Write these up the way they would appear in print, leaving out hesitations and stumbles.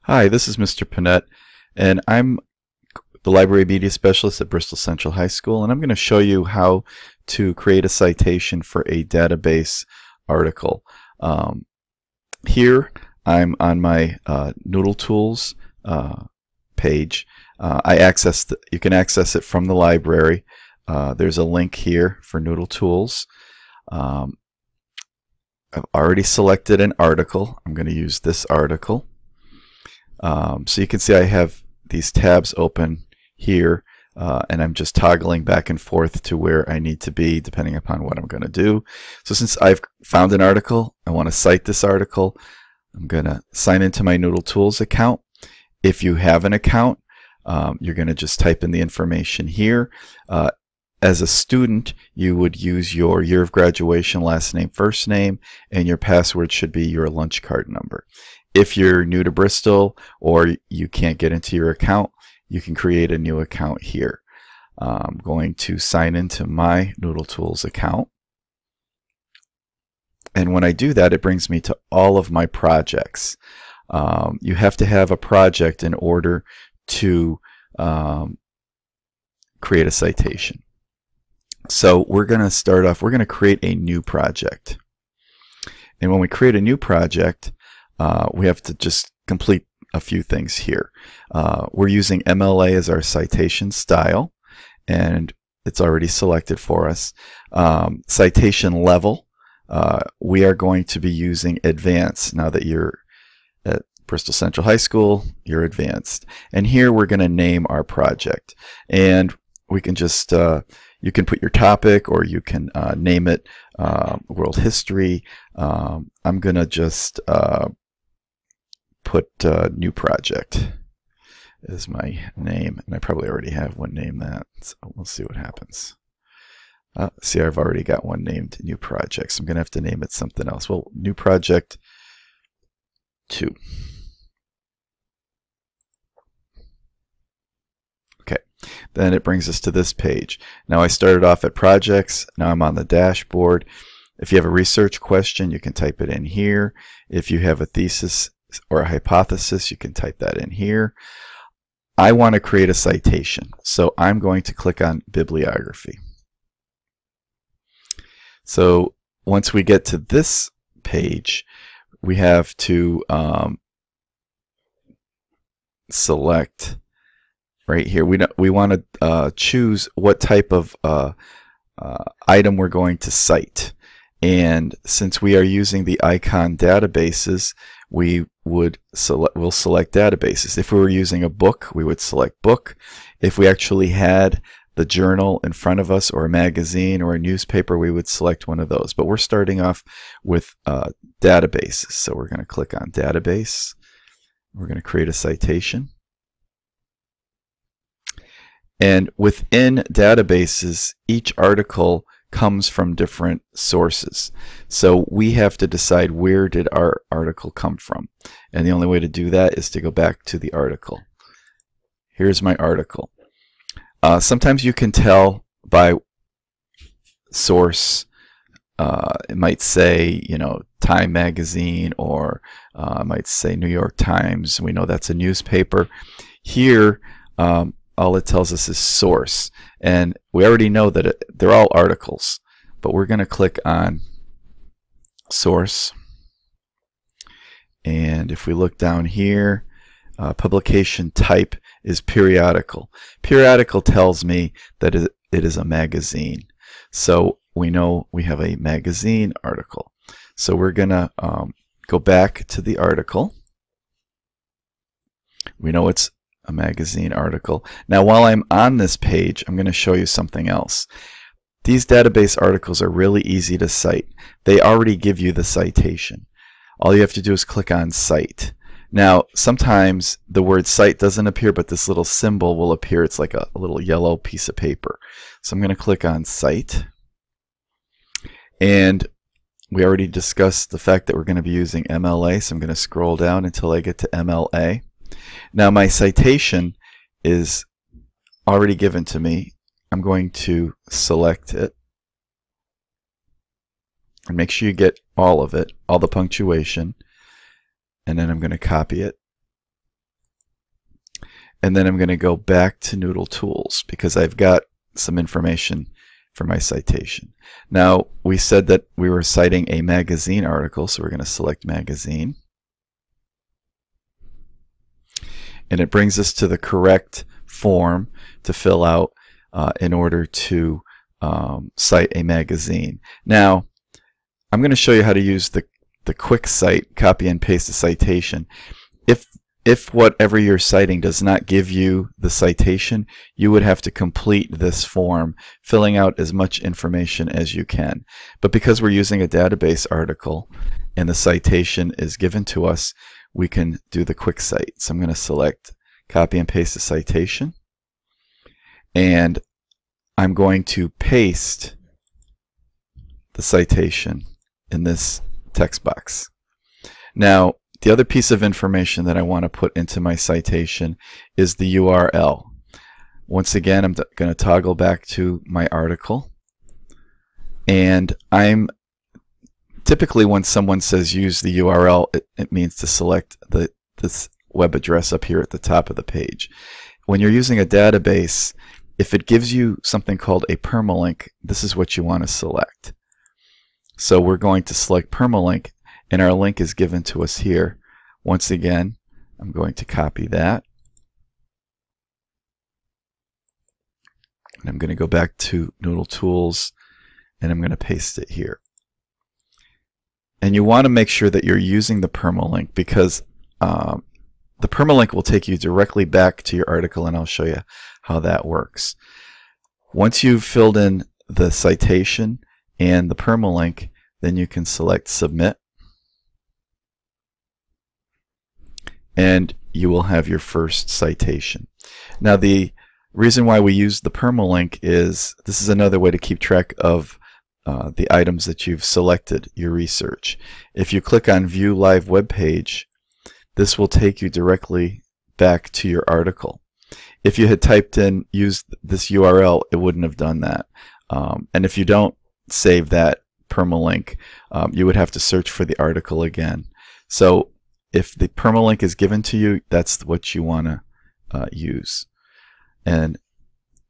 Hi, this is Mr. Panett, and I'm the Library Media Specialist at Bristol Central High School, and I'm going to show you how to create a citation for a database article. Here, I'm on my Noodle Tools page. You can access it from the library. There's a link here for Noodle Tools. I've already selected an article. I'm going to use this article. So you can see I have these tabs open here, and I'm just toggling back and forth to where I need to be depending upon what I'm going to do. So since I've found an article, I want to cite this article. I'm going to sign into my Noodle Tools account. If you have an account, you're going to just type in the information here. As a student, you would use your year of graduation, last name, first name, and your password should be your lunch card number. If you're new to Bristol or you can't get into your account, you can create a new account here. I'm going to sign into my Noodle Tools account. And when I do that, it brings me to all of my projects. You have to have a project in order to create a citation. So we're going to start off, we're going to create a new project. And when we create a new project, we have to just complete a few things here. We're using MLA as our citation style, and it's already selected for us. Citation level, we are going to be using advanced. Now that you're at Bristol Central High School, you're advanced. And here we're going to name our project. And we can just, you can put your topic, or you can name it world history. I'm going to just put new project as my name, and I probably already have one named that, so we'll see what happens. See, I've already got one named new project, so I'm going to have to name it something else. Well, new project 2. Okay, then it brings us to this page. Now I started off at projects, now I'm on the dashboard. If you have a research question, you can type it in here. If you have a thesis or a hypothesis, you can type that in here. I want to create a citation, so I'm going to click on bibliography. So once we get to this page, we have to select right here. We want to choose what type of item we're going to cite. And since we are using the icon databases, we'll select databases. If we were using a book, we would select book. If we actually had the journal in front of us, or a magazine or a newspaper, we would select one of those. But we're starting off with databases. So we're going to click on database. We're going to create a citation. And within databases, each article comes from different sources. So we have to decide, where did our article come from? And the only way to do that is to go back to the article. Here's my article. Sometimes you can tell by source. It might say, Time Magazine, or it might say New York Times. We know that's a newspaper. Here, all it tells us is source, and we already know that they're all articles, but we're going to click on source. And if we look down here, publication type is periodical. Periodical tells me that it is a magazine, so we know we have a magazine article. So we're going to go back to the article. We know it's a magazine article. Now, while I'm on this page, I'm going to show you something else. These database articles are really easy to cite. They already give you the citation. All you have to do is click on Cite. Now, sometimes the word cite doesn't appear, but this little symbol will appear. It's like a little yellow piece of paper. So I'm going to click on Cite. And we already discussed the fact that we're going to be using MLA, so I'm going to scroll down until I get to MLA. Now my citation is already given to me. I'm going to select it and make sure you get all of it, all the punctuation, and then I'm going to copy it and then I'm going to go back to Noodle Tools because I've got some information for my citation. Now, we said that we were citing a magazine article, so we're going to select magazine. And it brings us to the correct form to fill out in order to cite a magazine. Now, I'm going to show you how to use the quick cite, copy and paste the citation. If whatever you're citing does not give you the citation, you would have to complete this form, filling out as much information as you can. But because we're using a database article and the citation is given to us, we can do the quick cite. So I'm going to select copy and paste the citation, and I'm going to paste the citation in this text box. Now, the other piece of information that I want to put into my citation is the URL. Once again, I'm going to toggle back to my article, and I'm typically, when someone says use the URL, it means to select this web address up here at the top of the page. When you're using a database, if it gives you something called a permalink, this is what you want to select. So we're going to select permalink, and our link is given to us here. Once again, I'm going to copy that. And I'm going to go back to Noodle Tools, and I'm going to paste it here. And you want to make sure that you're using the permalink, because the permalink will take you directly back to your article, and I'll show you how that works. Once you've filled in the citation and the permalink, then you can select Submit, and you will have your first citation. Now, the reason why we use the permalink is this is another way to keep track of the items that you've selected, your research. If you click on View Live Web Page, this will take you directly back to your article. If you had typed in, used this URL, it wouldn't have done that. And if you don't save that permalink, you would have to search for the article again. So if the permalink is given to you, that's what you want to use. And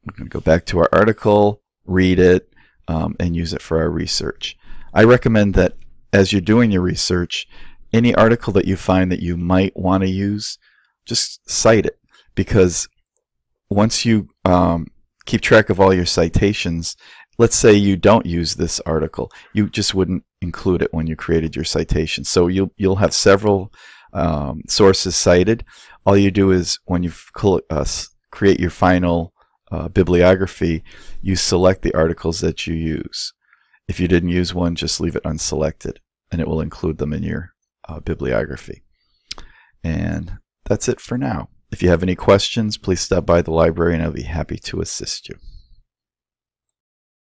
we're going to go back to our article, read it, and use it for our research. I recommend that as you're doing your research, any article that you find that you might want to use, just cite it, because once you keep track of all your citations, let's say you don't use this article, you just wouldn't include it when you created your citation. So you'll have several sources cited. All you do is when you create your final bibliography, you select the articles that you use. If you didn't use one, just leave it unselected, and it will include them in your bibliography. And that's it for now. If you have any questions, please stop by the library and I'll be happy to assist you.